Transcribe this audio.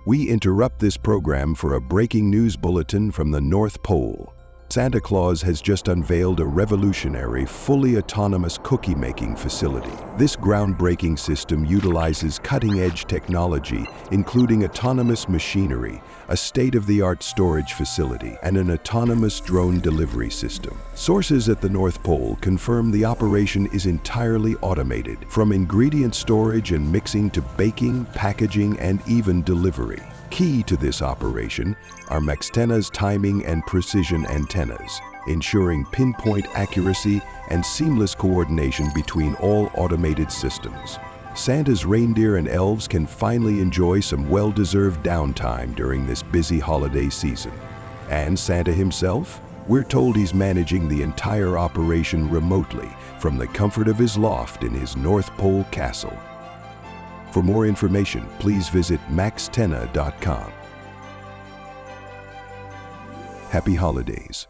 We interrupt this program for a breaking news bulletin from the North Pole. Santa Claus has just unveiled a revolutionary, fully autonomous cookie-making facility. This groundbreaking system utilizes cutting-edge technology, including autonomous machinery, a state-of-the-art storage facility, and an autonomous drone delivery system. Sources at the North Pole confirm the operation is entirely automated, from ingredient storage and mixing to baking, packaging, and even delivery. Key to this operation are Maxtena's timing and precision antennas, ensuring pinpoint accuracy and seamless coordination between all automated systems. Santa's reindeer and elves can finally enjoy some well-deserved downtime during this busy holiday season. And Santa himself? We're told he's managing the entire operation remotely from the comfort of his loft in his North Pole castle. For more information, please visit maxtena.com. Happy holidays.